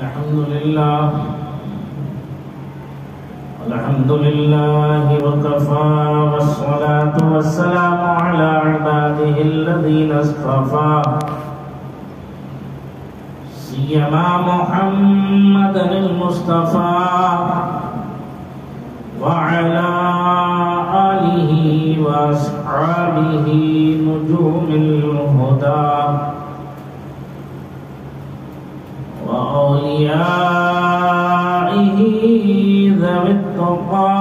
الحمد لله وكفى والصلاة والسلام على عباده الذين اصطفى سيما محمدا المصطفى وعلى آله وأصحابه نجوم الهدى وأوليائه ذوي التقى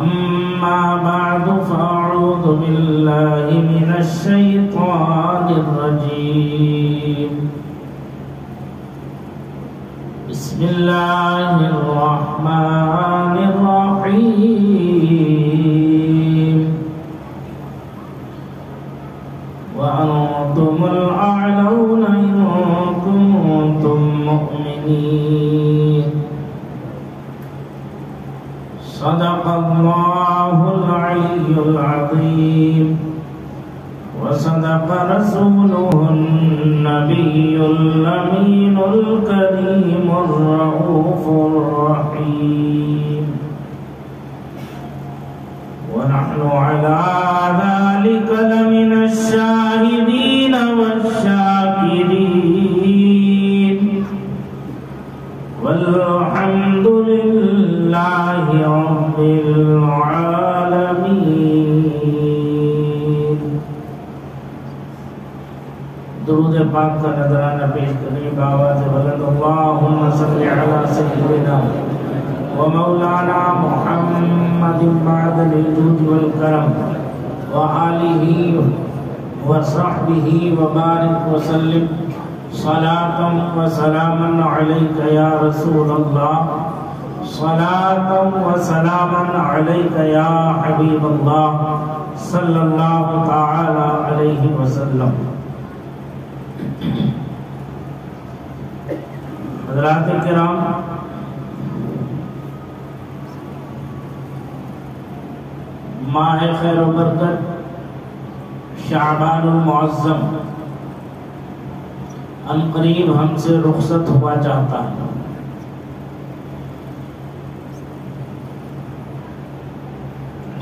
أما بعد فأعوذ بالله من الشيطان الرجيم بسم الله الرحمن الرحيم وأنتم الأعلون إن كنتم مؤمنين صدق الله العلي العظيم وصدق رسوله النبي الأمين الكريم الرؤوف الرحيم ونحن على ذلك لمن الشاهدين والشاكرين والحمد لله رب العالمين. درود پاک کا نذرانہ پیش کرنے بآواز بلند اللہم صلی علی سیدنا ومولانا محمد بعد الجود والکرم وآلہ وصحبہ وبارک وسلم صلاة وسلاما علیک یا رسول اللہ صلاة وسلاما علیک یا حبیب اللہ صلی اللہ تعالی علیہ وسلم. حضرات کرام، ماہ خیر و برکت شعبان المعظم عنقریب ہم سے رخصت ہوا چاہتا ہے.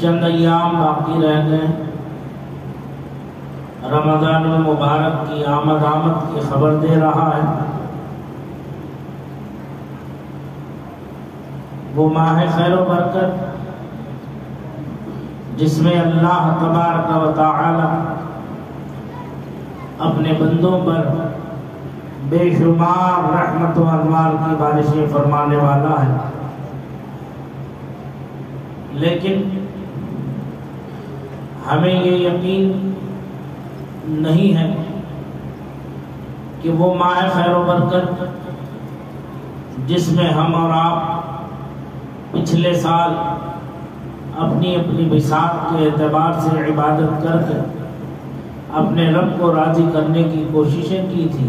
چند ایام باقی رہ گئے. رمضان المبارک کی آمد کی خبر دے رہا ہے. وہ ماہ خیر و برکت جس میں اللہ تبارک و تعالی اپنے بندوں پر بے شمار رحمت و انوار کی بارشیں فرمانے والا ہے. لیکن ہمیں یہ یقین نہیں ہے کہ وہ ماہ خیر و برکت جس میں ہم اور آپ پچھلے سال اپنی اپنی بساط کے اعتبار سے عبادت کر کے اپنے رب کو راضی کرنے کی کوششیں کی تھی،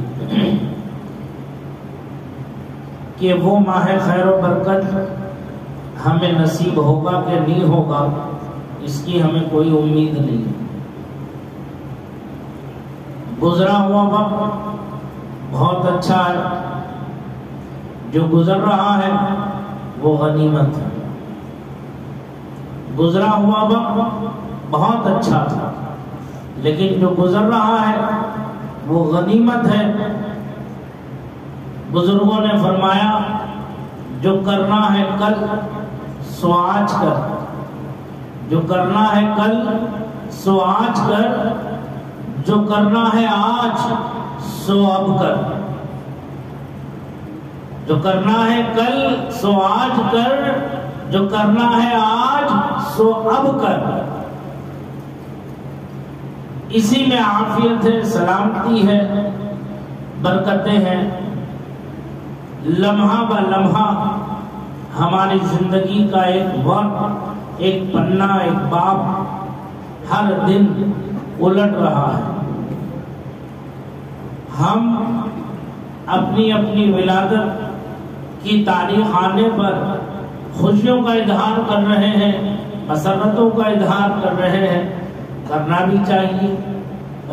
کہ وہ ماہ خیر و برکت ہمیں نصیب ہوگا کہ نہیں ہوگا اس کی ہمیں کوئی امید نہیں. گزرا ہوا وقت بہت اچھا ہے، جو گزر رہا ہے وہ غنیمت ہے. گزرا ہوا وقت بہت اچھا تھا، لیکن جو گزر رہا ہے وہ غنیمت ہے. بزرگوں نے فرمایا جو کرنا ہے کل سو آج کر، جو کرنا ہے کل سو آج کر، جو کرنا ہے آج سو اب کر. جو کرنا ہے کل سو آج کر، جو کرنا ہے آج سو اب کر. اسی میں عافیت ہے، سلامتی ہے، برکتیں ہیں. لمحہ بہ لمحہ ہماری زندگی کا ایک وقت، ایک پنہ، ایک باب ہر دن الٹ رہا ہے. ہم اپنی اپنی ولادت کی تاریخ آنے پر خوشیوں کا اظہار کر رہے ہیں، مسرتوں کا اظہار کر رہے ہیں. کرنا بھی چاہیے،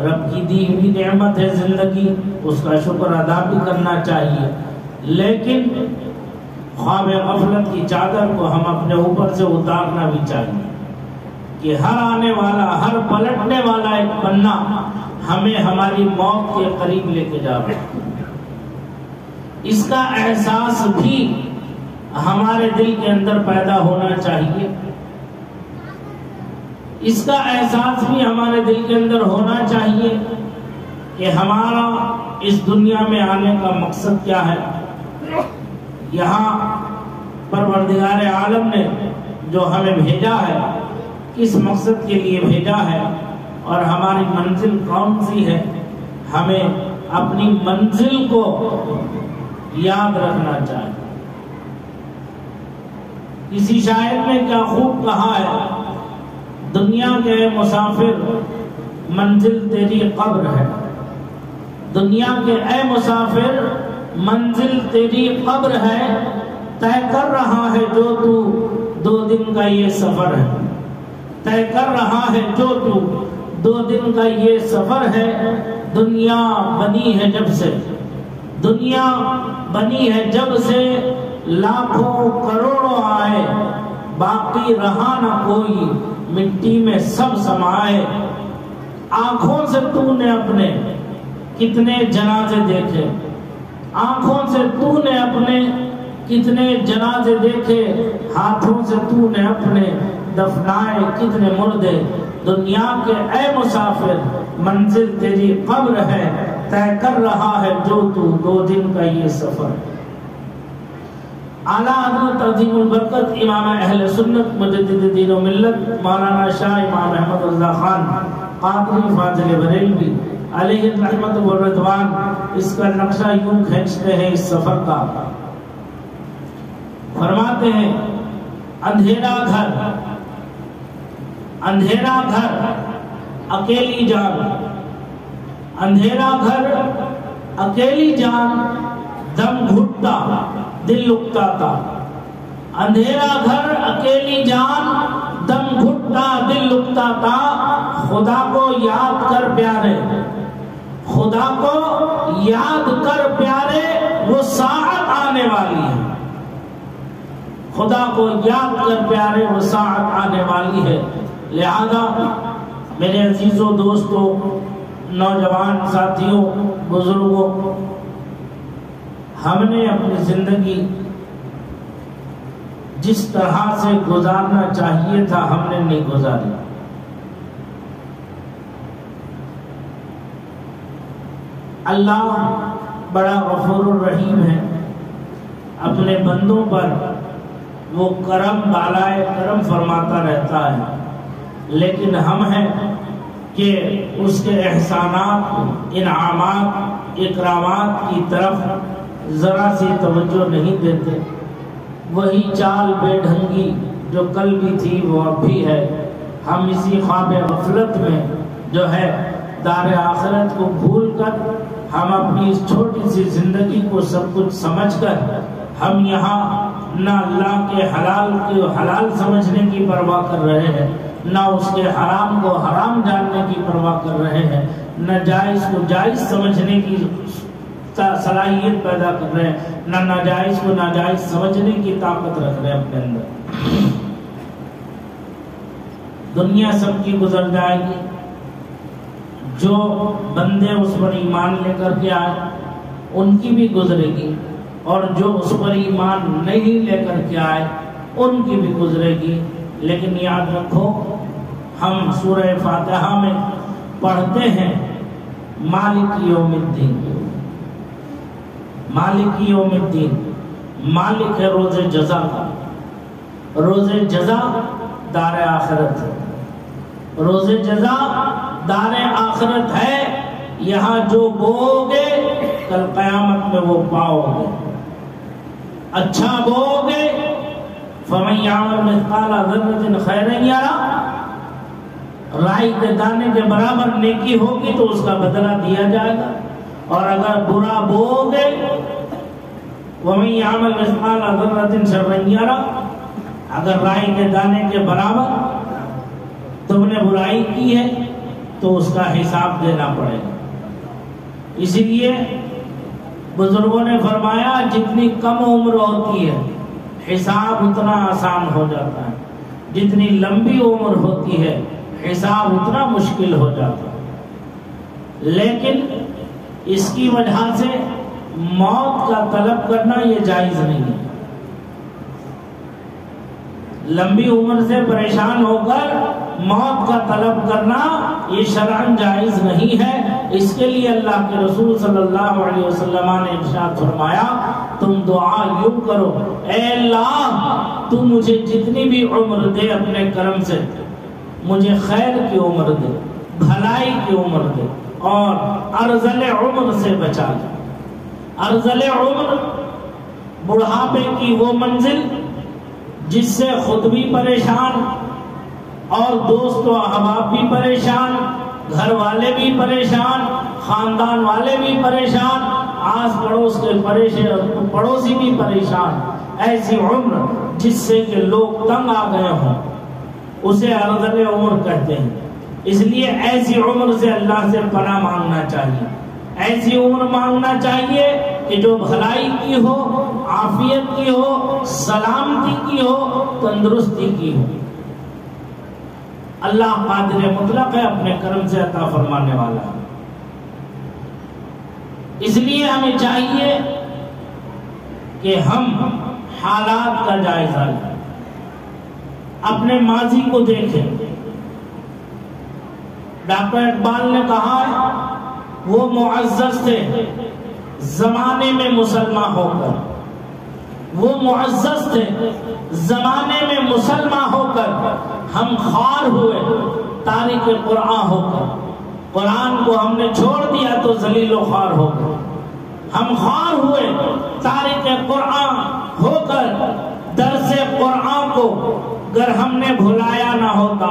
رب کی دی ہوئی نعمت ہے زندگی، اس کا شکر ادا بھی کرنا چاہیے، لیکن خواب غفلت کی چادر کو ہم اپنے اوپر سے اتارنا بھی چاہیے کہ ہر آنے والا، ہر پلٹنے والا ایک پنا ہمیں ہماری موت کے قریب لے کے جا رہا ہے۔ اس کا احساس بھی ہمارے دل کے اندر پیدا ہونا چاہیے، اس کا احساس بھی ہمارے دل کے اندر ہونا چاہیے کہ ہمارا اس دنیا میں آنے کا مقصد کیا ہے۔ یہاں پروردگار عالم نے جو ہمیں بھیجا ہے، کس مقصد کے لیے بھیجا ہے، اور ہماری منزل کون سی ہے، ہمیں اپنی منزل کو یاد رکھنا چاہیے۔ کسی شاعر نے کیا خوب کہا ہے، دنیا کے مسافر منزل تیری قبر ہے، دنیا کے اے مسافر منزل تیری قبر ہے، طے کر رہا ہے جو تو 2 دن کا یہ سفر ہے، طے کر رہا ہے جو تو 2 دن کا یہ سفر ہے۔ دنیا بنی ہے جب سے، دنیا بنی ہے جب سے، لاکھوں کروڑوں آئے، باقی رہا نہ کوئی، مٹی میں سب سمائے۔ آنکھوں سے تو نے اپنے کتنے جنازے دیکھے، آنکھوں سے تو نے اپنے کتنے جنازے دیکھے، ہاتھوں سے تو نے اپنے دفنائے کتنے مردے۔ دنیا کے اے مسافر منزل تیری قبر ہے، طے کر رہا ہے جو تو 2 دن کا یہ سفر۔ اعلیٰ حضرت عظیم البرکت امام اہل سنت مجدد دین و ملت مولانا شاہ امام احمد رضا خان قادری فاضل بریلوی علیہ رحمت و رضوان اس کا نقشہ یوں کھینچتے ہیں اس سفر کا، فرماتے ہیں اندھیرا گھر، اندھیرا گھر اکیلی جان، اندھیرا گھر اکیلی جان، دم گھٹتا دل لکتا تھا، اندھیرا گھر اکیلی جان، دم گھٹتا دل لکتا تھا۔ خدا کو یاد کر پیارے، خدا کو یاد کر پیارے، وہ ساعت آنے والی ہے، خدا کو یاد کر پیارے وہ ساعت آنے والی ہے۔ لہذا میرے عزیزوں، دوستوں، نوجوان ساتھیوں، بزرگوں، ہم نے اپنی زندگی جس طرح سے گزارنا چاہیے تھا ہم نے نہیں گزاری۔ اللہ بڑا غفور الرحیم ہے، اپنے بندوں پر وہ کرم بالائے کرم فرماتا رہتا ہے، لیکن ہم ہیں کہ اس کے احسانات، انعامات، اکرامات کی طرف ذرا سی توجہ نہیں دیتے۔ وہی چال بے ڈھنگی جو کل بھی تھی وہ اب بھی ہے۔ ہم اسی خواب غفلت میں جو ہے دار آخرت کو بھول کر، ہم اپنی اس چھوٹی سی زندگی کو سب کچھ سمجھ کر، ہم یہاں نہ اللہ کے حلال کو حلال سمجھنے کی پرواہ کر رہے ہیں، نہ اس کے حرام کو حرام جاننے کی پرواہ کر رہے ہیں، نہ جائز کو جائز سمجھنے کی صلاحیت پیدا کر رہے ہیں، نہ ناجائز کو ناجائز سمجھنے کی طاقت رکھ رہے ہیں اپنے اندر۔ دنیا سب کی گزر جائے گی، جو بندے اس پر ایمان لے کر کے آئے ان کی بھی گزرے گی، اور جو اس پر ایمان نہیں لے کر کے آئے ان کی بھی گزرے گی۔ لیکن یاد رکھو، ہم سورہ فاتحہ میں پڑھتے ہیں مالک یوم الدین، مالک یوم الدین، مالک ہے روز جزا کا۔ روز جزا دار آخرت ہے، روز جزا دار آخرت ہے۔ یہاں جو بو گے کل قیامت میں وہ پاؤ گے۔ اچھا بو گے فَمَن يَعْمَلْ مِثْقَالَ ذَرَّةٍ خَيْرًا يَرَهُ، رائی کے دانے کے برابر نیکی ہوگی تو اس کا بدلہ دیا جائے گا، اور اگر برا بو گے وَمَن يَعْمَلْ مِثْقَالَ ذَرَّةٍ شَرًّا يَرَهُ، اگر رائی کے دانے کے برابر تم نے برائی کی ہے تو اس کا حساب دینا پڑے گا. اسی لیے بزرگوں نے فرمایا جتنی کم عمر ہوتی ہے حساب اتنا آسان ہو جاتا ہے، جتنی لمبی عمر ہوتی ہے حساب اتنا مشکل ہو جاتا ہے. لیکن اس کی وجہ سے موت کا طلب کرنا یہ جائز نہیں ہے. لمبی عمر سے پریشان ہو کر موت کا طلب کرنا یہ شرعاً جائز نہیں ہے. اس کے لیے اللہ کے رسول صلی اللہ علیہ وسلم نے ارشاد فرمایا تم دعا یوں کرو، اے اللہ تو مجھے جتنی بھی عمر دے اپنے کرم سے مجھے خیر کی عمر دے، بھلائی کی عمر دے اور ارذل عمر سے بچا دے. ارذل عمر بڑھاپے کی وہ منزل جس سے خود بھی پریشان اور دوست و احباب بھی پریشان، گھر والے بھی پریشان، خاندان والے بھی پریشان، آس پڑوس کے پڑوسی بھی پریشان. ایسی عمر جس سے کہ لوگ تنگ آ گئے ہوں اسے ارذل عمر کہتے ہیں. اس لیے ایسی عمر سے اللہ سے پناہ مانگنا چاہیے. ایسی عمر مانگنا چاہیے کہ جو بھلائی کی ہو، عافیت کی ہو، سلامتی کی ہو، تندرستی کی ہو. اللہ قادر مطلق ہے، اپنے کرم سے عطا فرمانے والا ہے. اس لیے ہمیں چاہیے کہ ہم حالات کا جائزہ لیں، اپنے ماضی کو دیکھیں. ڈاکٹر اقبال نے کہا ہے وہ معزز تھے زمانے میں مسلمان ہو کر، وہ معزز تھے زمانے میں مسلمان ہو کر، ہم خوار ہوئے تارک قرآن ہو کر. قرآن کو ہم نے چھوڑ دیا تو ذلیل و خوار ہو کر. ہم خوار ہوئے تارک قرآن ہو کر. درس قرآن کو اگر ہم نے بھلایا نہ ہوتا،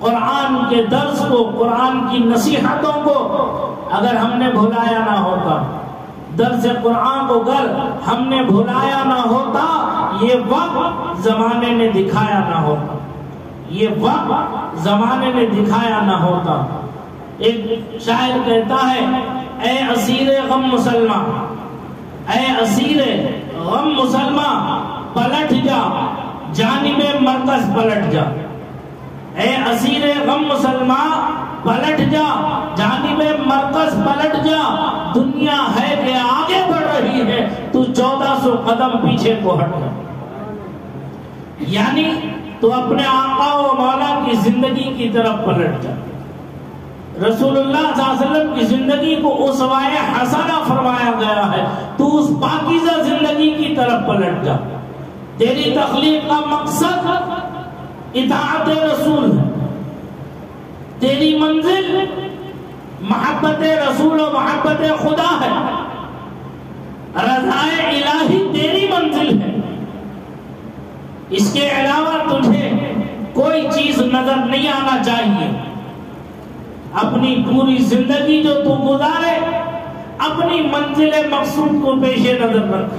قرآن کے درس کو، قرآن کی نصیحتوں کو اگر ہم نے بھلایا نہ ہوتا، درس قرآن کو اگر ہم نے بھلایا نہ ہوتا، یہ وقت زمانے نے دکھایا نہ ہوتا، یہ وقت زمانے نے دکھایا نہ ہوتا. ایک شاعر کہتا ہے اے اسیر غم مسلمان، اے اسیر غم مسلمان پلٹ جا جانب مرکز پلٹ جا. اے اسیر غم مسلمان پلٹ جا جانب مرکز پلٹ جا. دنیا ہے کہ آگے بڑھ رہی ہے، تو 1400 قدم پیچھے کو ہٹ جا. یعنی تو اپنے آقا و مولا کی زندگی کی طرف پلٹ جا. رسول اللہ صلی اللہ علیہ وسلم کی زندگی کو اسوائے حسنہ فرمایا گیا ہے، تو اس پاکیزہ زندگی کی طرف پلٹ جا. تیری تخلیق کا مقصد اطاعت رسول ہے، تیری منزل محبت رسول و محبت خدا ہے، رضائے الہی تیری منزل ہے. اس کے علاوہ تجھے کوئی چیز نظر نہیں آنا چاہیے. اپنی پوری زندگی جو تو گزارے اپنی منزل مقصود کو پیش نظر رکھ.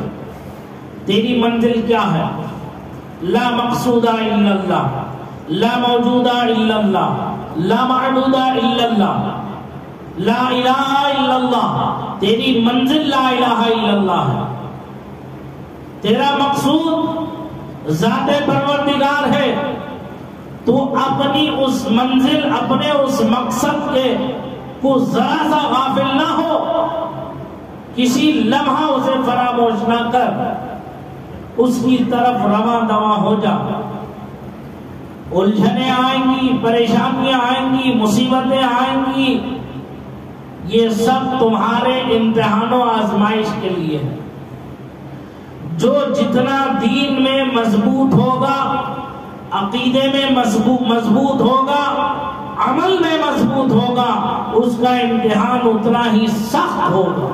تیری منزل کیا ہے؟ لا مقصود الا اللہ، لا موجود الا اللہ، لا معبود الا اللہ، لا الہ الا اللہ. تیری منزل لا الہ الا اللہ ہے. تیرا مقصود ذات پروردگار ہے. تو اپنی اس منزل، اپنے اس مقصد کے کو ذرا سا غافل نہ ہو، کسی لمحہ اسے فراموش نہ کر، اس کی طرف رواں دواں ہو جا. الجھنیں آئیں گی، پریشانیاں آئیں گی، مصیبتیں آئیں گی، یہ سب تمہارے امتحان و آزمائش کے لیے ہے. جو جتنا دین میں مضبوط ہوگا، عقیدے میں مضبوط ہوگا، عمل میں مضبوط ہوگا، اس کا امتحان اتنا ہی سخت ہوگا.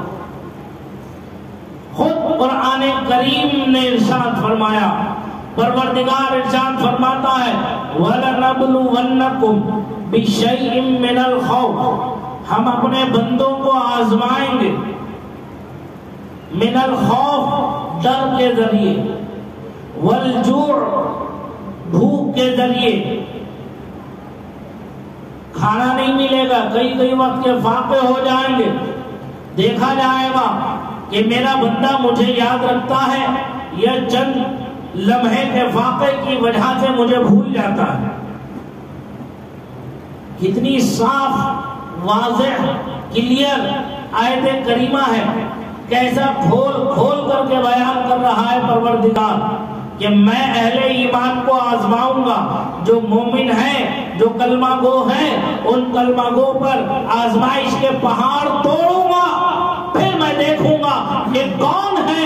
خود قرآن کریم نے ارشاد فرمایا، پروردگار ارشاد فرماتا ہے وَلَنَبْلُوَنَّكُمْ بِشَيْءٍ مِّنَ الْخَوْفِ، ہم اپنے بندوں کو آزمائیں گے من الخوف، ڈر کے ذریعے، والجوع، بھوک کے ذریعے، کھانا نہیں ملے گا، کئی کئی وقت کے فاقے ہو جائیں گے، دیکھا جائے گا کہ میرا بندہ مجھے یاد رکھتا ہے یا چند لمحے کے فاقے کی وجہ سے مجھے بھول جاتا ہے۔ کتنی صاف واضح کلیئر آیت کریمہ ہے، کیسا کھول کھول کر کے بیان کر رہا ہے پروردگار کہ میں اہل ایمان کو آزماؤں گا، جو مومن ہیں، جو کلمہ گو ہیں، ان کلمہ گو پر آزمائش کے پہاڑ توڑوں گا، پھر میں دیکھوں گا کہ کون ہے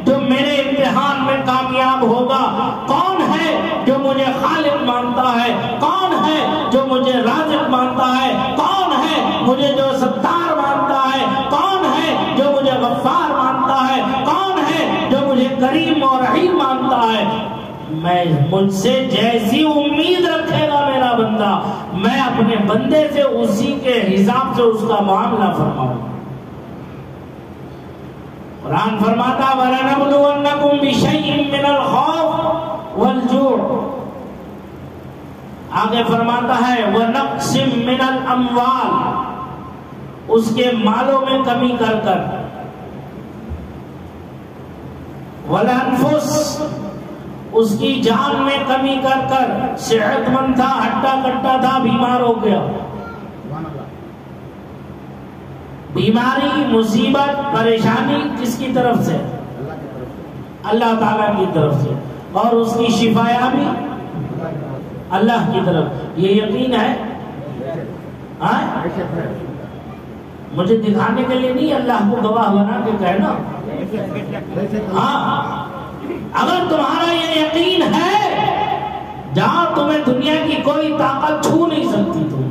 جو میرے امتحان میں کامیاب ہوگا، کون ہے جو مجھے خالق مانتا ہے، کون ہے جو مجھے رازق مانتا ہے، کون ہے مجھے جو ستار مانتا ہے، کون ہے جو مجھے غفار مانتا ہے، کون ہے جو مجھے کریم اور رحیم مانتا ہے۔ میں مجھ سے جیسی امید رکھے گا میرا بندہ، میں اپنے بندے سے اسی کے حساب سے اس کا معاملہ فرماؤں۔ قرآن فرماتا وَلَنَبْلُوَنَّكُمْ بِشَيْءٍ مِّنَ الْخَوْفِ وَالْجُوعِ، آگے فرماتا ہے وَنَقْصٍ مِّنَ الْأَمْوَالِ، اس کے مالوں میں کمی کر کر، وَالْأَنفُسِ، اس کی جان میں کمی کر کر، صحت مند تھا، ہٹا کٹا تھا، بیمار ہو گیا، بیماری، مصیبت، پریشانی کس کی طرف سے؟ اللہ تعالیٰ کی طرف سے، اور اس کی شفایابی اللہ کی طرف۔ یہ یقین ہے؟ مجھے دکھانے کے لیے نہیں، اللہ کو گواہ بنا کے کہنا۔ ہاں، اگر تمہارا یہ یقین ہے، جہاں تمہیں دنیا کی کوئی طاقت چھو نہیں سکتی تم،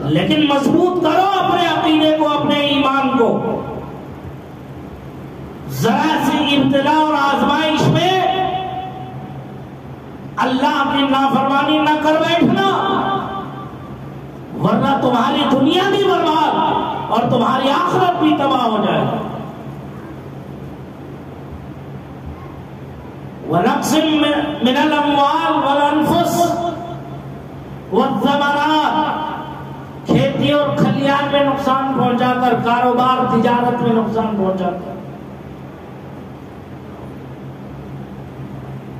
لیکن مضبوط کرو اپنے عقیدے کو، اپنے ایمان کو۔ ذرا سی ابتلا اور آزمائش میں اللہ کی نافرمانی نہ کر بیٹھنا، ورنہ تمہاری دنیا بھی برباد اور تمہاری آخرت بھی تباہ ہو جائے گی۔ وَنَقْصٍ مِّنَ الْأَمْوَالِ وَالْأَنفُسِ وَالثَّمَرَاتِ، کھیتی اور کھلیان میں نقصان پہنچا کر، کاروبار تجارت میں نقصان پہنچا کر۔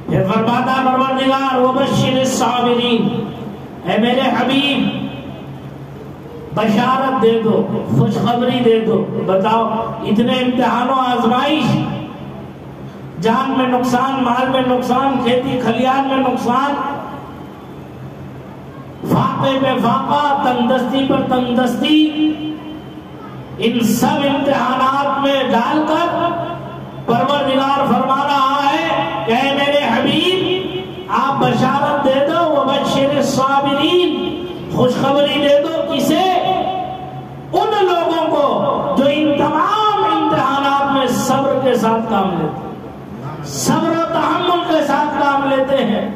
پھر فرماتا پروردگار وَبَشِّرِ الصَّابِرِينَ، اے میرے حبیب بشارت دے دو، خوشخبری دے دو۔ بتاؤ، اتنے امتحان و آزمائش، جان میں نقصان، مال میں نقصان، کھیتی کھلیان میں نقصان، فاقے پہ فاقہ، تندرستی پر تندرستی، ان سب امتحانات میں ڈال کر پروردگار فرما رہا ہے کہ اے میرے حبیب آپ بشارت دے دو، وبشر الصابرین، خوشخبری دے دو۔ کسے؟ ان لوگوں کو جو ان تمام امتحانات میں صبر کے ساتھ کام لیتے ہیں، صبر و تحمل کے ساتھ کام لیتے ہیں،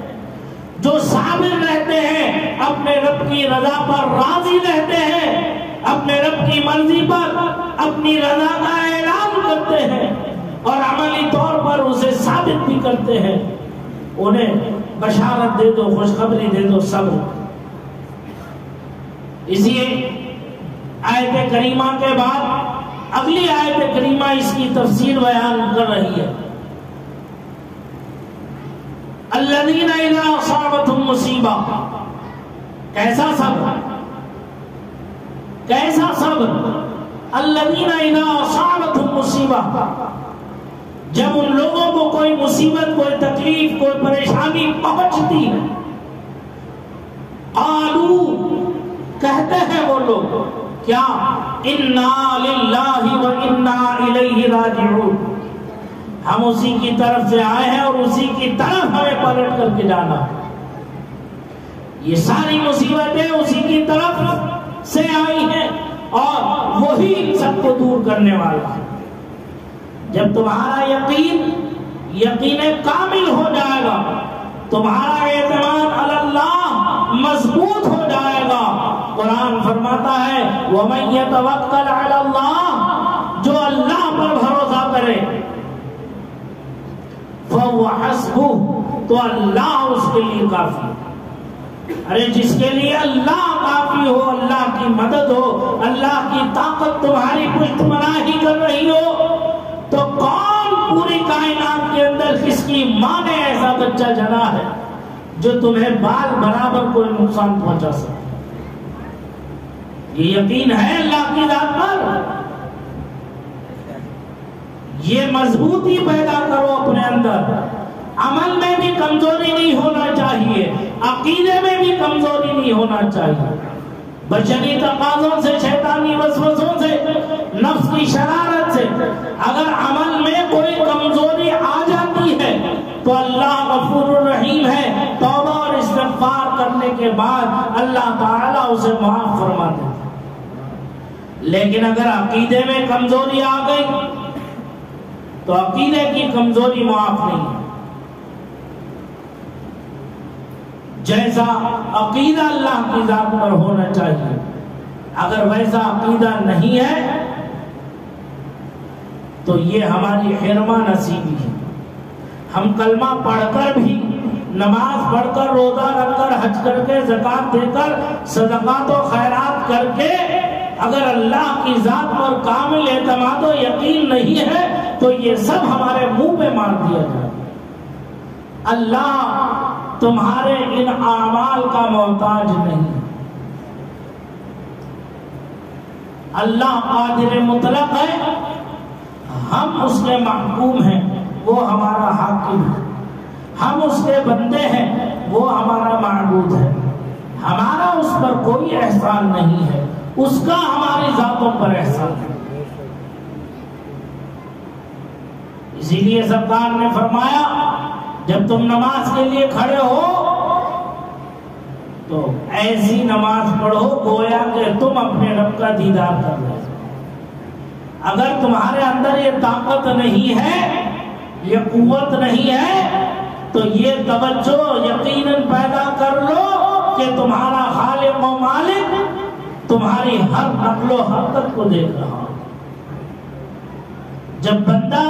جو صابر رہتے ہیں، اپنے رب کی رضا پر راضی رہتے ہیں، اپنے رب کی مرضی پر اپنی رضا کا اعلان کرتے ہیں اور عملی طور پر اسے ثابت بھی کرتے ہیں، انہیں بشارت دے دو، خوشخبری دے دو صبر۔ اسی آیت کریمہ کے بعد اگلی آیت کریمہ اس کی تفسیر بیان کر رہی ہے۔ الذین اذا اصابتهم مصیبہ، کیسا صبر، کیسا صبر؟ الذین اذا اصابتهم مصیبہ، جب ان لوگوں کو کوئی مصیبت، کوئی تکلیف، کوئی پریشانی پہنچتی ہے، قالوا، کہتے ہیں وہ لوگ، کیا؟ انا للہ و انا الیہ راجعون، ہم اسی کی طرف سے آئے ہیں اور اسی کی طرف ہمیں پلٹ کر کے جانا۔ یہ ساری مصیبتیں اسی کی طرف سے آئی ہیں اور وہی سب کو دور کرنے والا ہے۔ جب تمہارا یقین کامل ہو جائے گا، تمہارا اعتماد علی اللہ مضبوط ہو جائے گا، قرآن فرماتا ہے وَمَن يَتَوَكَّلْ عَلَى اللَّهِ، جو اللہ پر بھروسہ کرے، فَهُوَ حَسْبُهُ، تو اللہ اس کے لیے کافی ہے۔ ارے جس کے لیے اللہ کافی ہو، اللہ کی مدد ہو، اللہ کی طاقت تمہاری پشت پناہی کر رہی ہو، تو کون پوری کائنات کے اندر کس کی ماں نے ایسا بچہ جنا ہے جو تمہیں بال برابر کوئی نقصان پہنچا سکے؟ یہ یقین ہے اللہ کی ذات پر؟ یہ مضبوطی پیدا کرو اپنے اندر۔ عمل میں بھی کمزوری نہیں ہونا چاہیے، عقیدے میں بھی کمزوری نہیں ہونا چاہیے۔ بشری تقاضوں سے، شیطانی وسوسوں سے، نفس کی شرارت سے اگر عمل میں کوئی کمزوری آ جاتی ہے تو اللہ غفور الرحیم ہے، توبہ اور استغفار کرنے کے بعد اللہ تعالیٰ اسے معاف فرما دیتا۔ لیکن اگر عقیدے میں کمزوری آ گئی تو عقیدے کی کمزوری معاف نہیں ہے۔ جیسا عقیدہ اللہ کی ذات پر ہونا چاہیے، اگر ویسا عقیدہ نہیں ہے تو یہ ہماری حرمہ نصیبی ہے۔ ہم کلمہ پڑھ کر بھی، نماز پڑھ کر، روزہ رکھ کر، حج کر کے، زکوٰۃ دے کر، صدقات و خیرات کر کے اگر اللہ کی ذات پر کامل اعتماد و یقین نہیں ہے تو یہ سب ہمارے منہ پہ مار دیا جائے۔ اللہ تمہارے ان اعمال کا محتاج نہیں، اللہ قادر مطلق ہے، ہم اس کے محکوم ہیں، وہ ہمارا حاکم ہے، ہم اس کے بندے ہیں، وہ ہمارا معبود ہے، ہمارا اس پر کوئی احسان نہیں ہے، اس کا ہماری ذاتوں پر احسان ہے۔ اسی لیے سرکار نے فرمایا جب تم نماز کے لیے کھڑے ہو تو ایسی نماز پڑھو گویا کہ تم اپنے رب کا دیدار کر رہے ہو۔ اگر تمہارے اندر یہ طاقت نہیں ہے، یہ قوت نہیں ہے، تو یہ توجہ یقیناً پیدا کر لو کہ تمہارا خالق و مالک تمہاری ہر نقل و حرکت کو دیکھ رہا۔ جب بندہ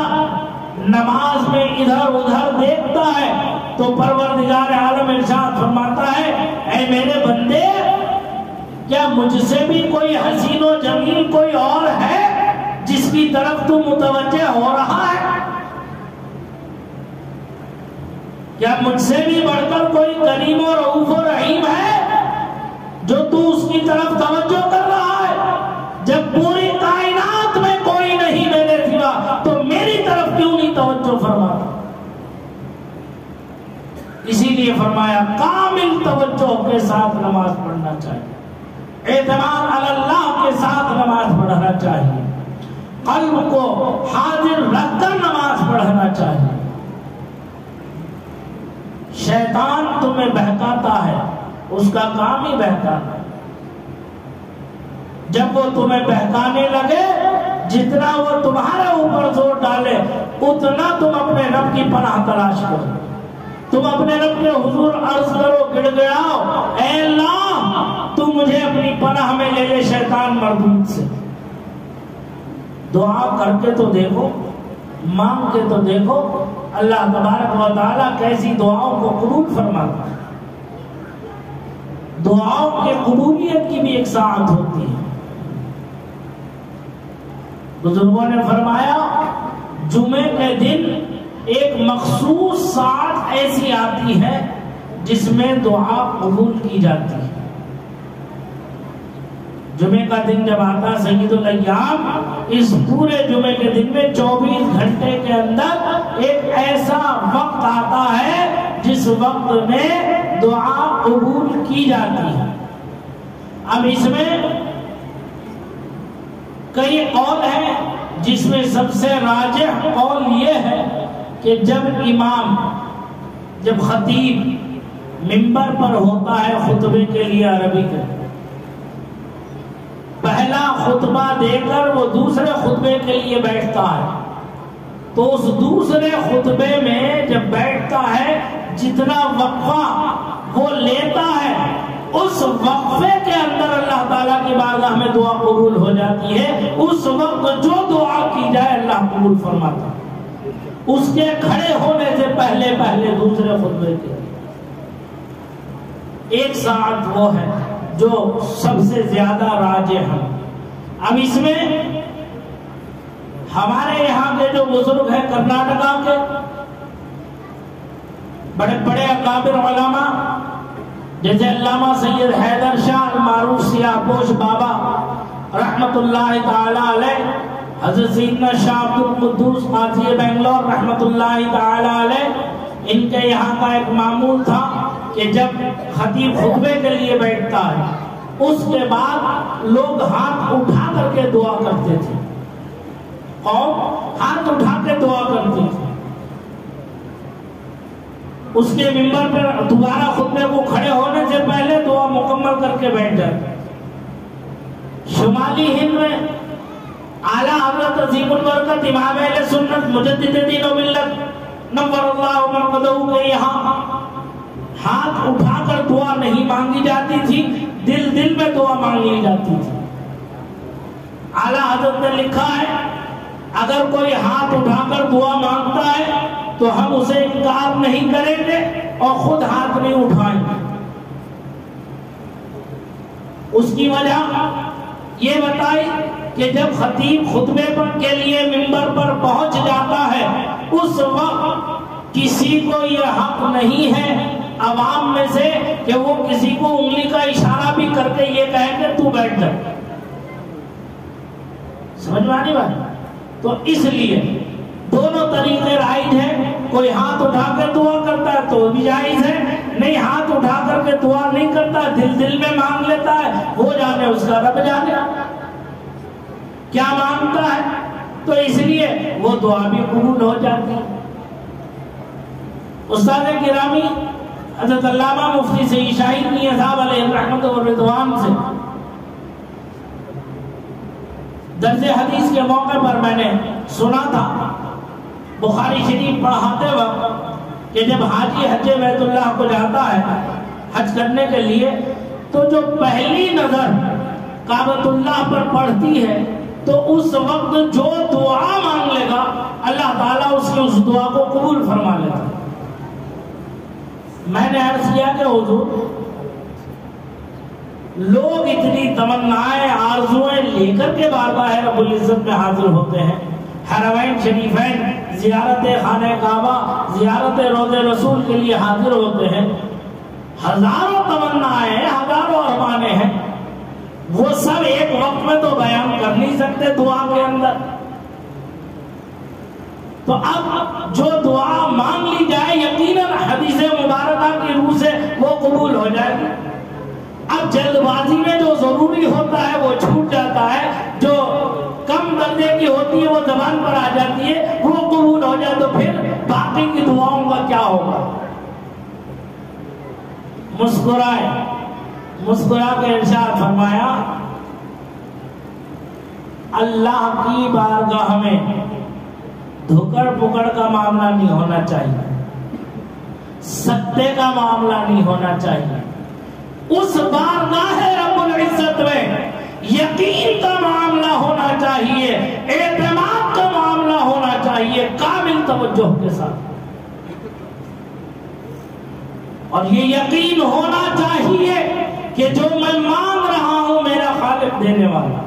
نماز میں ادھر ادھر دیکھتا ہے تو پروردگار عالم ارشاد فرماتا ہے، اے میرے بندے، کیا مجھ سے بھی کوئی حسین و جمیل کوئی اور ہے جس کی طرف تو متوجہ ہو رہا ہے؟ کیا مجھ سے بھی بڑھ کر کوئی کریم و رؤوف و رحیم ہے جو تو اس کی طرف توجہ کر رہا ہے؟ جب پوری کائنات میں کوئی نہیں میرے سوا تو میری طرف کیوں نہیں توجہ فرماتا؟ اسی لیے فرمایا کامل توجہ کے ساتھ نماز پڑھنا چاہیے، اعتماد علی اللہ کے ساتھ نماز پڑھنا چاہیے، قلب کو حاضر رکھ کر نماز پڑھنا چاہیے۔ شیطان تمہیں بہکاتا ہے، اس کا کام ہی بہکانا ہے۔ جب وہ تمہیں بہکانے لگے، جتنا وہ تمہارے اوپر زور ڈالے اتنا تم اپنے رب کی پناہ تلاش کرو، تم اپنے رب کے حضور عرض کرو، گڑ گڑاؤ، اے اللہ تو مجھے اپنی پناہ میں لے لے شیطان مردود سے۔ دعا کر کے تو دیکھو، مانگ کے تو دیکھو، اللہ تبارک و تعالیٰ کیسی دعاؤں کو قبول فرماتا ہے۔ دعاؤں کی قبولیت کی بھی ایک ساعت ہوتی ہے۔ بزرگوں نے فرمایا جمعے کے دن ایک مخصوص ساعت ایسی آتی ہے جس میں دعا قبول کی جاتی ہے۔ جمعے کا دن جب آتا سید الایام، اس پورے جمعے کے دن میں 24 گھنٹے کے اندر ایک ایسا وقت آتا ہے جس وقت میں دعا قبول کی جاتی ہے۔ اب اس میں کئی قول ہیں، جس میں سب سے راجح قول یہ ہے کہ جب امام، جب خطیب منبر پر ہوتا ہے خطبے کے لیے عربی کا، پہلا خطبہ دے کر وہ دوسرے خطبے کے لیے بیٹھتا ہے، تو اس دوسرے خطبے میں جب بیٹھتا ہے جتنا وقفہ وہ لیتا ہے، اس وقفے کے اندر اللہ تعالیٰ کی بارگاہ میں دعا قبول ہو جاتی ہے۔ اس وقت جو دعا کی جائے اللہ قبول فرماتا ہے، اس کے کھڑے ہونے سے پہلے دوسرے خطبے کے۔ ایک ساعت وہ ہے جو سب سے زیادہ راجح ہے۔ اب اس میں ہمارے یہاں کے جو بزرگ ہیں کرناٹکا کے بڑے بڑے اکابر علماء جیسے علامہ سید حیدر شاہ المعروف سیاہ پوش بابا رحمت اللہ تعالی علیہ، حضرت سیدنا شاہ عبد القدوس قاضی بنگلور رحمت اللہ تعالی علیہ، ان کے یہاں کا ایک معمول تھا کہ جب خطیب خطبے کے لیے بیٹھتا ہے اس کے بعد لوگ ہاتھ اٹھا کر کے دعا کرتے تھے، اور ہاتھ اٹھا کے دعا کرتے تھے۔ اس کے ممبر پر دوبارہ خطبے کو کھڑے ہونے سے پہلے دعا مکمل کر کے بیٹھ جاتے۔ شمالی ہند میں اعلیٰ حضرت عظیم البرکت امام اہل سنت مجدد دین و ملت نور اللہ مرقدہ کے یہاں ہاتھ اٹھا کر دعا نہیں مانگی جاتی تھی، دل دل میں دعا مانگی جاتی تھی۔ اعلیٰ حضرت نے لکھا ہے اگر کوئی ہاتھ اٹھا کر دعا مانگتا ہے تو ہم اسے انکار نہیں کریں گے اور خود ہاتھ نہیں اٹھائیں گے۔ اس کی وجہ یہ بتائی کہ جب خطیب خطبے پر کے لیے ممبر پر پہنچ جاتا ہے اس وقت کسی کو یہ حق نہیں ہے عوام میں سے کہ وہ کسی کو انگلی کا اشارہ بھی کر کے یہ کہے کہ تو بیٹھ جا۔ سمجھ میں آنے والی؟ تو اس لیے دونوں طریقے رائج ہیں، کوئی ہاتھ اٹھا کر دعا کرتا ہے تو بھی جائز ہے، نہیں ہاتھ اٹھا کر کے دعا نہیں کرتا، دل دل میں مانگ لیتا ہے، وہ جانے اس کا رب جانے کیا مانگتا ہے، تو اس لیے وہ دعا بھی قبول ہو جاتی ہے۔ استاد گرامی حضرت علامہ مفتی سید شاہد میاں صاحب علیہ رحمت و رضوان سے درس حدیث کے موقع پر میں نے سنا تھا بخاری شریف پڑھاتے وقت کہ جب حاجی حج بیت اللہ کو جاتا ہے حج کرنے کے لیے تو جو پہلی نظر کعبۃ اللہ پر پڑتی ہے تو اس وقت جو دعا مانگ لے گا اللہ تعالیٰ اس کی اس دعا کو قبول فرما لیتا ہے۔ میں نے عرض کیا کہ حضور لوگ اتنی تمنائیں آرزویں لے کر کے بارگاہ رب العزت میں حاضر ہوتے ہیں، حرمین شریفین زیارت خانہ کعبہ زیارت روضہ رسول کے لیے حاضر ہوتے ہیں، ہزاروں تمنائیں ہیں، ہزاروں ارمانیں ہیں، وہ سب ایک وقت میں تو بیان کر نہیں سکتے دعا کے اندر۔ تو اب جو دعا مانگ لی جائے یقیناً حدیث مبارکہ کی روح سے وہ قبول ہو جائے گی۔ اب جلد بازی میں جو ضروری ہوتا ہے وہ چھوٹ جاتا ہے، جو کم درجے کی ہوتی ہے وہ زبان پر آ جاتی ہے، وہ قبول ہو جائے تو پھر باقی کی دعاؤں کا کیا ہوگا؟ مسکرائے، مسکرا کے ارشاد فرمایا اللہ کی بارگاہ میں دھکڑ پکڑ کا معاملہ نہیں ہونا چاہیے، سکتے کا معاملہ نہیں ہونا چاہیے، اس بارگاہ رب العزت میں یقین کا معاملہ ہونا چاہیے، اعتماد کا معاملہ ہونا چاہیے، کامل توجہ کے ساتھ، اور یہ یقین ہونا چاہیے کہ جو میں مانگ رہا ہوں میرا خالق دینے والا۔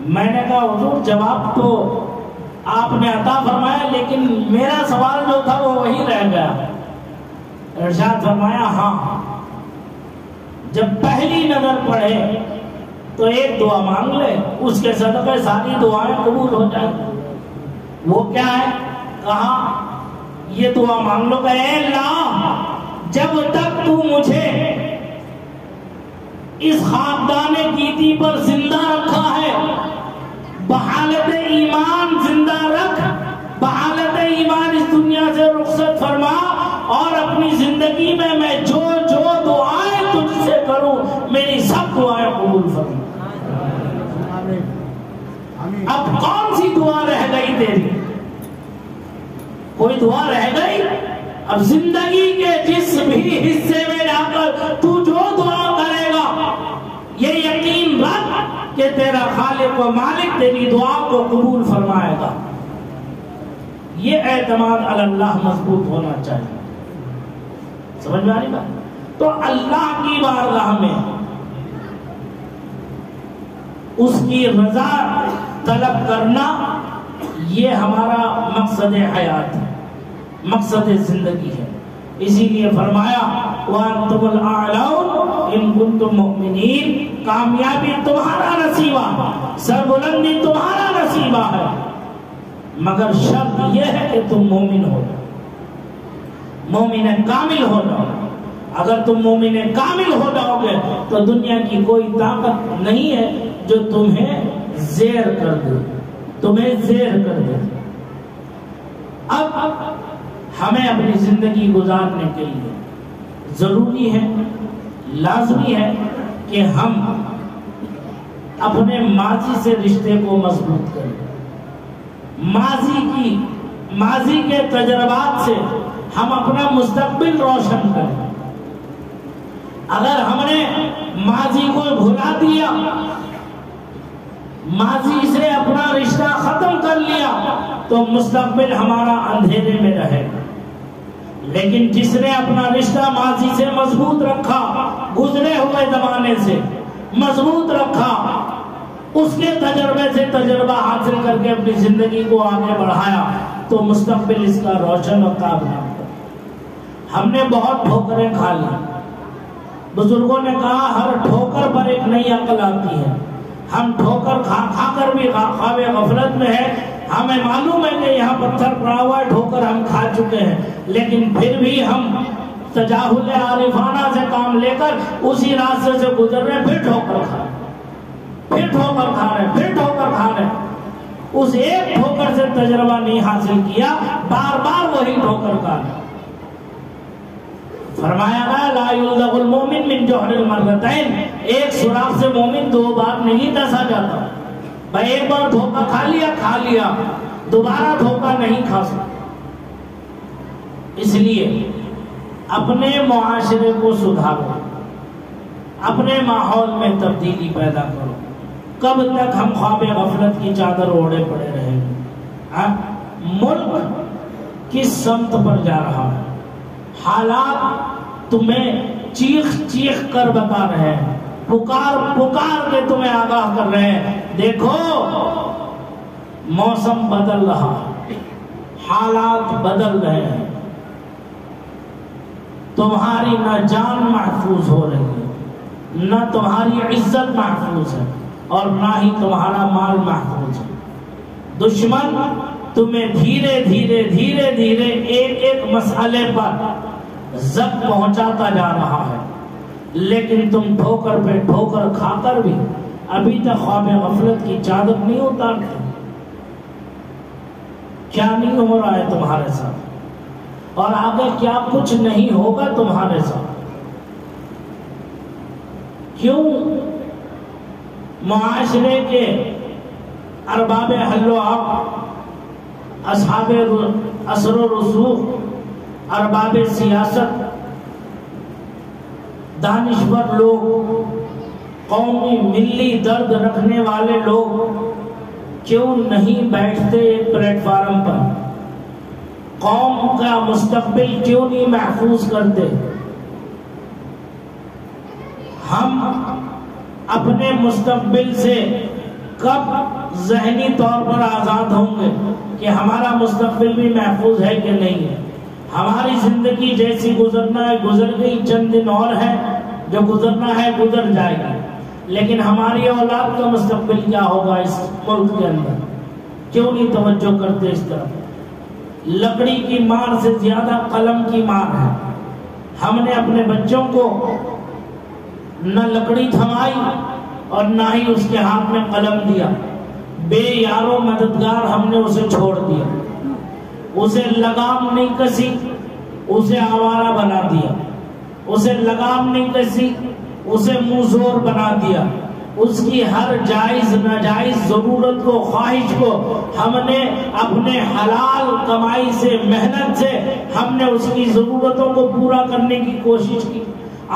میں نے کہا حضور جواب تو آپ نے عطا فرمایا لیکن میرا سوال جو تھا وہ وہی رہ گیا۔ ارشاد فرمایا ہاں جب پہلی نظر پڑے تو ایک دعا مانگ لے، اس کے صدقے ساری دعائیں قبول ہو جائیں۔ وہ کیا ہے؟ کہا یہ دعا مانگ لو کہ اے اللہ جب تک تو مجھے اس خاکدان گیتی پر زندہ رکھا ہے بحالت ایمان زندہ رکھ، بحالت ایمان اس دنیا سے رخصت فرما، اور اپنی زندگی میں جو جو دعائیں تجھ سے کروں میری سب دعائیں قبول فرما۔ اب کون سی دعا رہ گئی تیری؟ کوئی دعا رہ گئی؟ اب زندگی کے جس بھی حصے میں جا کر تو جو دعا کرے گا یہ یقین رکھ کہ تیرا خالق و مالک تیری دعا کو قبول فرمائے گا۔ یہ اعتماد علی اللہ مضبوط ہونا چاہیے۔ سمجھ میں آ رہی بات؟ تو اللہ کی بارگاہ میں اس کی رضا طلب کرنا یہ ہمارا مقصد حیات ہے، مقصد زندگی ہے۔ اسی لیے فرمایا وَأَنْتُمُ الْأَعْلَوْنَ إِن كُنتُم مُؤْمِنِينَ، کامیابی تمہارا نصیبہ، سربلندی تمہارا نصیبہ ہے، مگر شرط یہ ہے کہ تم مومن ہو جاؤ، مومن کامل ہو جاؤ۔ اگر تم مومن کامل ہو جاؤ گے تو دنیا کی کوئی طاقت نہیں ہے جو تمہیں زیر کر دے، تمہیں زیر کر دے۔ اب ہمیں اپنی زندگی گزارنے کے لیے ضروری ہے، لازمی ہے کہ ہم اپنے ماضی سے رشتے کو مضبوط کریں، ماضی کے تجربات سے ہم اپنا مستقبل روشن کریں۔ اگر ہم نے ماضی کو بھلا دیا، ماضی سے اپنا رشتہ ختم کر لیا، تو مستقبل ہمارا اندھیرے میں رہے گا۔ لیکن جس نے اپنا رشتہ ماضی سے مضبوط رکھا، گزرے ہوئے زمانے سے مضبوط رکھا، اس کے تجربے سے تجربہ حاصل کر کے اپنی زندگی کو آگے بڑھایا، تو مستقبل اس کا روشن اور کامیاب ہے۔ ہم نے بہت ٹھوکریں کھا لی، بزرگوں نے کہا ہر ٹھوکر پر ایک نئی عقل آتی ہے۔ ہم ٹھوکر کھا کر بھی خواب غفلت میں ہے، ہمیں معلوم ہے کہ یہاں پتھر پڑا ہوا ہے، ٹھوکر ہم کھا چکے ہیں، لیکن پھر بھی ہم تجاہل عارفانہ سے کام لے کر اسی راستے سے گزر رہے ہیں، پھر ٹھوکر کھا رہے ہیں، پھر ٹھوکر کھا رہے ہیں، پھر ٹھوکر کھا رہے ہیں۔ اس ایک ٹھوکر سے تجربہ نہیں حاصل کیا، بار بار وہی ٹھوکر کھا رہے ہیں۔ فرمایا گیا لا یلدغ المومن من جوہر المرتين، ایک سوراخ سے مومن دو بار نہیں ڈسا جاتا۔ بھائی ایک بار دھوکہ کھا لیا، دوبارہ دھوکہ نہیں کھا سکتا۔ اس لیے اپنے معاشرے کو سدھارو، اپنے ماحول میں تبدیلی پیدا کرو۔ کب تک ہم خواب غفلت کی چادر اوڑھے پڑے رہیں گے؟ ملک کس سمت پر جا رہا ہے؟ حالات تمہیں چیخ کر بتا رہے ہیں، پکار کے تمہیں آگاہ کر رہے ہیں، دیکھو موسم بدل رہا، حالات بدل رہے ہیں، تمہاری نہ جان محفوظ ہو رہی ہے، نہ تمہاری عزت محفوظ ہے، اور نہ ہی تمہارا مال محفوظ ہے۔ دشمن تمہیں دھیرے دھیرے ایک مسئلے پر زب پہنچاتا جا رہا ہے، لیکن تم ٹھوکر پہ ٹھوکر کھا کر بھی ابھی تک خواب غفلت کی چادر نہیں اتارتے۔ کیا نہیں ہو رہا ہے تمہارے ساتھ، اور آگے کیا کچھ نہیں ہوگا تمہارے ساتھ؟ کیوں معاشرے کے ارباب حل و عقد، اصحاب اثر و رسوخ، ارباب سیاست، دانشور لوگ، قومی ملی درد رکھنے والے لوگ کیوں نہیں بیٹھتے ایک پلیٹ فارم پر؟ قوم کا مستقبل کیوں نہیں محفوظ کرتے؟ ہم اپنے مستقبل سے کب ذہنی طور پر آزاد ہوں گے کہ ہمارا مستقبل بھی محفوظ ہے کہ نہیں ہے؟ ہماری زندگی جیسی گزرنا ہے گزر گئی، چند دن اور ہے، جو گزرنا ہے گزر جائے گا، لیکن ہماری اولاد کا مستقبل کیا ہوگا اس ملک کے اندر؟ کیوں نہیں توجہ کرتے اس طرف؟ لکڑی کی مار سے زیادہ قلم کی مار ہے۔ ہم نے اپنے بچوں کو نہ لکڑی تھمائی اور نہ ہی اس کے ہاتھ میں قلم دیا، بے یارو مددگار ہم نے اسے چھوڑ دیا، اسے لگام نہیں کسی، اسے آوارہ بنا دیا، اسے لگام نہیں کسی، اسے منہ زور بنا دیا، اس کی ہر جائز ناجائز ضرورت کو، خواہش کو ہم نے اپنے حلال کمائی سے، محنت سے ہم نے اس کی ضرورتوں کو پورا کرنے کی کوشش کی۔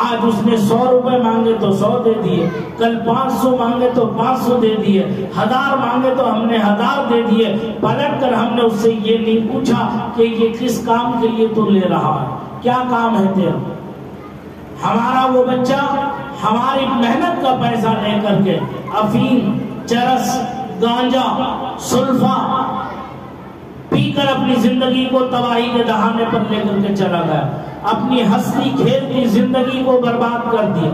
آج اس نے 100 روپے مانگے تو 100 دے دیے، کل 500 مانگے تو 500 دے دیے، 1000 مانگے تو ہم نے 1000 دے دیے۔ پلٹ کر ہم نے اس سے یہ نہیں پوچھا کہ یہ کس کام کے لیے تو لے رہا ہے، کیا کام ہے تیرا؟ ہمارا وہ بچہ ہماری محنت کا پیسہ لے کر کے افیم، چرس، گانجا، سلفا پی کر اپنی زندگی کو تباہی کے دہانے پر لے کر کے چلا گیا، اپنی ہستی کھیلتی زندگی کو برباد کر دیا۔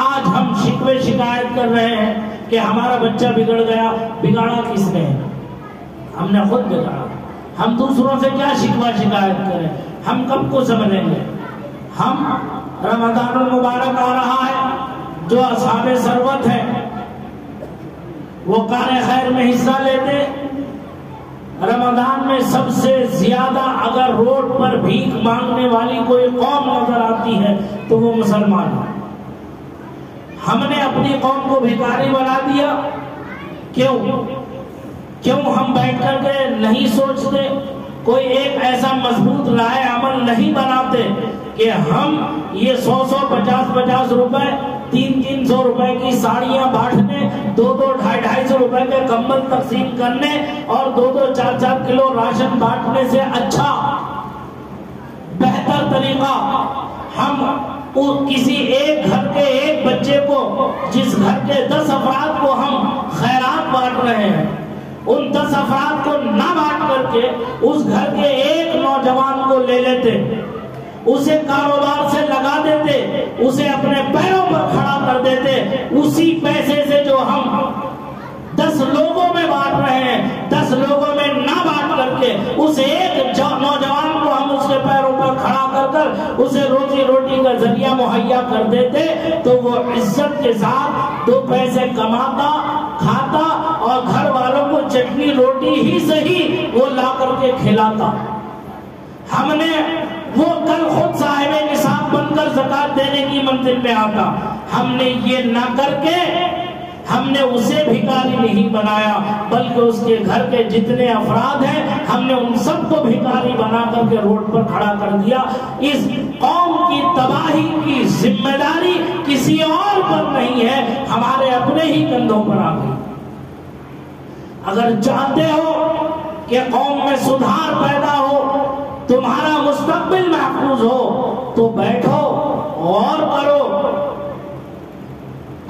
آج ہم شکوے شکایت کر رہے ہیں کہ ہمارا بچہ بگڑ گیا۔ بگاڑا کس نے؟ ہم نے خود بگاڑا۔ ہم دوسروں سے کیا شکوہ شکایت کریں؟ ہم کب کو سمجھیں گے؟ ہم رمضان المبارک آ رہا ہے، جو اصحاب ثروت ہیں وہ کار خیر میں حصہ لیتے۔ رمضان میں سب سے زیادہ اگر روڈ پر بھیک مانگنے والی کوئی قوم نظر آتی ہے تو وہ مسلمان ہے۔ ہم نے اپنی قوم کو بھکاری بنا دیا۔ کیوں ہم بیٹھ کر کے نہیں سوچتے، کوئی ایک ایسا مضبوط رائے عمل نہیں بناتے کہ ہم یہ 100 50 روپے 300 روپے کی ساڑیاں بانٹنے، 250 روپے کے کمبل تقسیم کرنے اور 4 کلو راشن بانٹنے سے اچھا بہتر طریقہ ہم کسی ایک گھر کے ایک بچے کو، جس گھر کے 10 افراد کو ہم خیرات بانٹ رہے ہیں، ان 10 افراد کو نہ بانٹ کر کے اس گھر کے ایک نوجوان کو لے لیتے، اسے کاروبار سے لگا دیتے، اسے اپنے پیروں پر کھڑا کر دیتے، اسی پیسے سے جو ہم 10 لوگوں میں بانٹ رہے ہیں، 10 لوگوں میں نہ بانٹ کر کے اس ایک نوجوان کو ہم اس کے پیروں پر کھڑا کر اسے روزی روٹی کا ذریعہ مہیا کر دیتے، تو وہ عزت کے ساتھ 2 پیسے کماتا، کھاتا اور گھر والوں کو چٹنی روٹی ہی صحیح وہ لا کر کے کھلاتا۔ ہم نے وہ کل خود صاحب نصاب بن کر زکات دینے کی منزل میں آتا، ہم نے یہ نہ کر کے ہم نے اسے بھکاری نہیں بنایا، بلکہ اس کے گھر کے جتنے افراد ہیں ہم نے ان سب کو بھکاری بنا کر کے روڈ پر کھڑا کر دیا۔ اس قوم کی تباہی کی ذمہ داری کسی اور پر نہیں ہے، ہمارے اپنے ہی کندھوں پر آ گئی۔ اگر چاہتے ہو کہ قوم میں سدھار پیدا ہو، تمہارا مستقبل محفوظ ہو، تو بیٹھو اور کرو۔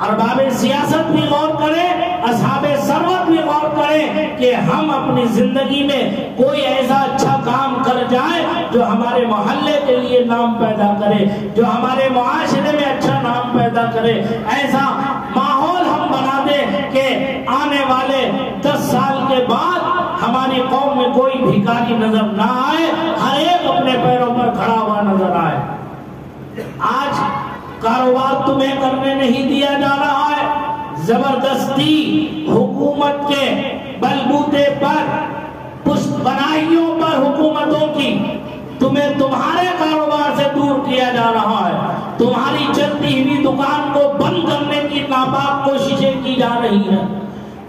ارباب سیاست بھی غور کریں، اصحاب ثروت بھی غور کریں کہ ہم اپنی زندگی میں کوئی ایسا اچھا کام کر جائیں جو ہمارے محلے کے لیے نام پیدا کرے، جو ہمارے معاشرے میں اچھا نام پیدا کرے۔ ایسا ماحول ہم بنا دیں کہ آنے والے 10 سال کے بعد ہماری قوم میں کوئی بھکاری نظر نہ آئے، ہر ایک اپنے پیروں پر کھڑا ہوا نظر آئے۔ آج کاروبار تمہیں کرنے نہیں دیا جا رہا ہے، زبردستی حکومت کے بلبوتے پر، پشت بنائیوں پر حکومتوں کی تمہیں تمہارے کاروبار سے دور کیا جا رہا ہے، تمہاری چلتی ہوئی دکان کو بند کرنے کی ناپاک کوششیں کی جا رہی ہیں،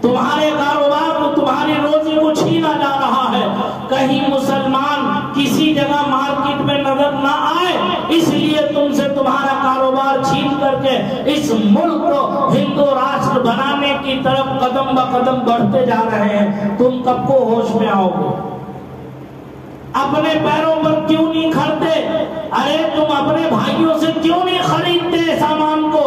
تمہارے کاروبار کو، تمہاری روزی کو چھینا جا رہا ہے۔ کہیں مسلمان کسی جگہ مارکیٹ میں نظر نہ آئے، اس لیے تم سے تمہارا کاروبار چھین کر کے اس ملک کو ہندو راشٹر بنانے کی طرف قدم بقدم بڑھتے جا رہے ہیں۔ تم کب کو ہوش میں آؤ گے؟ اپنے پیروں پر کیوں نہیں کھڑتے؟ ارے تم اپنے بھائیوں سے کیوں نہیں خریدتے سامان کو؟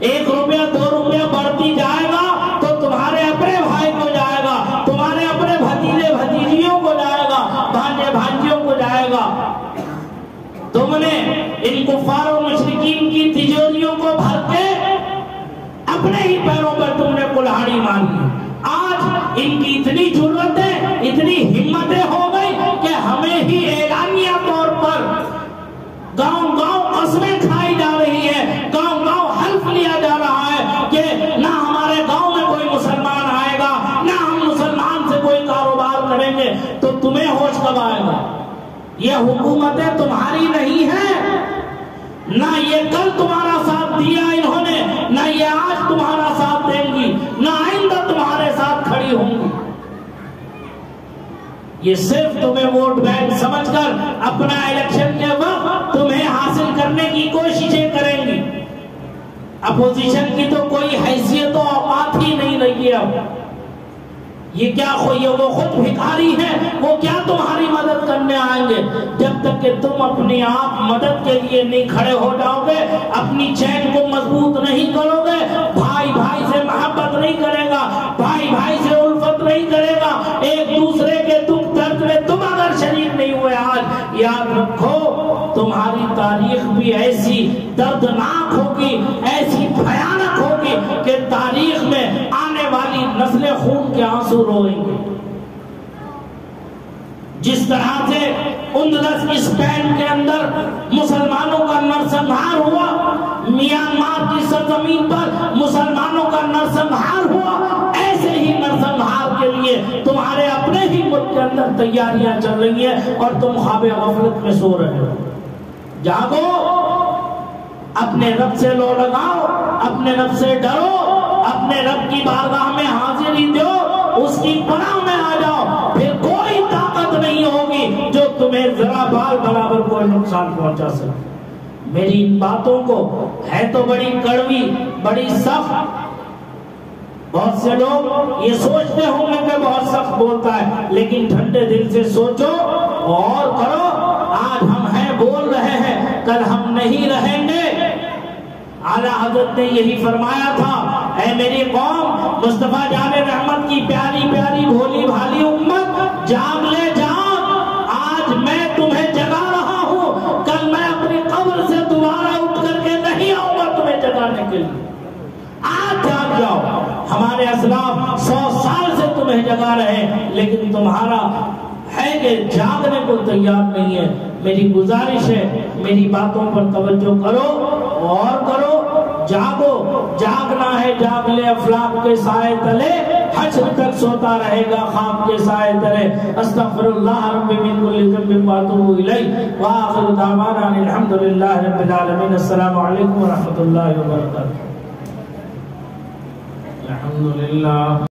1 روپیہ 2 روپیہ بڑھتی جائے گا تو تمہارے اپنے بھائی کو جائے گا، تمہارے اپنے بھتیجے بھتیجیوں کو جائے گا، بھانجے بھانجیوں کو جائے گا۔ تم نے ان کفار و مشرکین کی تجوریوں کو بھر کے اپنے ہی پیروں پر تم نے کلہاڑی ماری۔ آج ان کی اتنی جرأتیں، اتنی ہمتیں ہو گئی کہ ہمیں ہی اعلانیہ طور پر گاؤں گاؤں قسمیں کھائی جا رہی ہے، گاؤں گاؤں حلف لیا جا رہا ہے کہ نہ ہمارے گاؤں میں کوئی مسلمان آئے گا، نہ ہم مسلمان سے کوئی کاروبار کریں گے۔ تو تمہیں ہوش کب آئے گا؟ یہ حکومتیں تمہاری نہیں ہیں، نہ یہ کل تمہارا ساتھ دیا انہوں نے، نہ یہ آج تمہارا ساتھ دیں گی، نہ آئندہ تمہارے ساتھ کھڑی ہوں گی۔ یہ صرف تمہیں ووٹ بینک سمجھ کر اپنا الیکشن کے وقت تمہیں حاصل کرنے کی کوششیں کریں گی۔ اپوزیشن کی تو کوئی حیثیت و اوقات ہی نہیں رہی ہے اب۔ یہ کیا وہ خود بھکاری ہے، وہ کیا تمہاری مدد کرنے آئیں گے؟ جب تک کہ تم اپنی آپ مدد کے لیے نہیں کھڑے ہو جاؤ گے، اپنی چین کو مضبوط نہیں کرو گے، بھائی بھائی سے محبت نہیں کرے گا، بھائی بھائی سے الفت نہیں کرے گا، ایک دوسرے کے دکھ درد میں تم اگر شریک نہیں ہوئے، آج یاد رکھو تمہاری تاریخ بھی ایسی دردناک ہوگی، ایسی بھیانک ہوگی کہ تاریخ میں آنے والی نسلیں خون کے آنسو روئیں گے۔ جس طرح سے اندلس اسپین کے اندر مسلمانوں کا نرسنہار ہوا، میانمار کی سرزمین پر مسلمانوں کا نرسنہار ہوا، ایسے ہی نرسنہار کے لیے تمہارے اپنے ہی ملک کے اندر تیاریاں چل رہی ہیں اور تم خواب غفلت میں سو رہے ہو۔ جاگو، اپنے رب سے لو لگاؤ، اپنے رب سے ڈرو، اپنے رب کی بارگاہ میں حاضری دو، اس کی پناہ میں آ جاؤ، پھر کوئی طاقت نہیں ہوگی جو تمہیں ذرا بال برابر کوئی نقصان پہنچا سکے۔ میری ان باتوں کو ہے تو بڑی کڑوی، بڑی سخت، بہت سے لوگ یہ سوچتے ہوں گے کہ بہت سخت بولتا ہے، لیکن ٹھنڈے دل سے سوچو اور کرو۔ آج ہم ہیں، بول رہے ہیں، کل ہم نہیں رہیں گے۔ اعلیٰ حضرت نے یہی فرمایا تھا، اے میری قوم، مصطفیٰ جان رحمت کی پیاری پیاری بھولی بھالی امت، جاگ لے جاگ، آج میں تمہیں جگا رہا ہوں، کل میں اپنی قبر سے دوبارہ اٹھ کر کے نہیں آؤں گا تمہیں جگانے کے لیے۔ آج جاگ جاؤ، ہمارے اسلاف 100 سال سے تمہیں جگا رہے، لیکن تمہارا ہے کہ جاگنے کو تیار نہیں ہے۔ میری گزارش ہے، میری باتوں پر توجہ کرو اور کرو، جاگو، جاگنا ہے، جاگ لے افلاک کے سائے تلے، حشر تک سوتا رہے گا خواب کے سائے تلے۔ استغفر اللہ رب من کل ذنب واتوب الیہ، وآخر دعوانا الحمدللہ رب العالمین۔ السلام علیکم ورحمۃ اللہ وبرکاتہ۔ الحمدللہ۔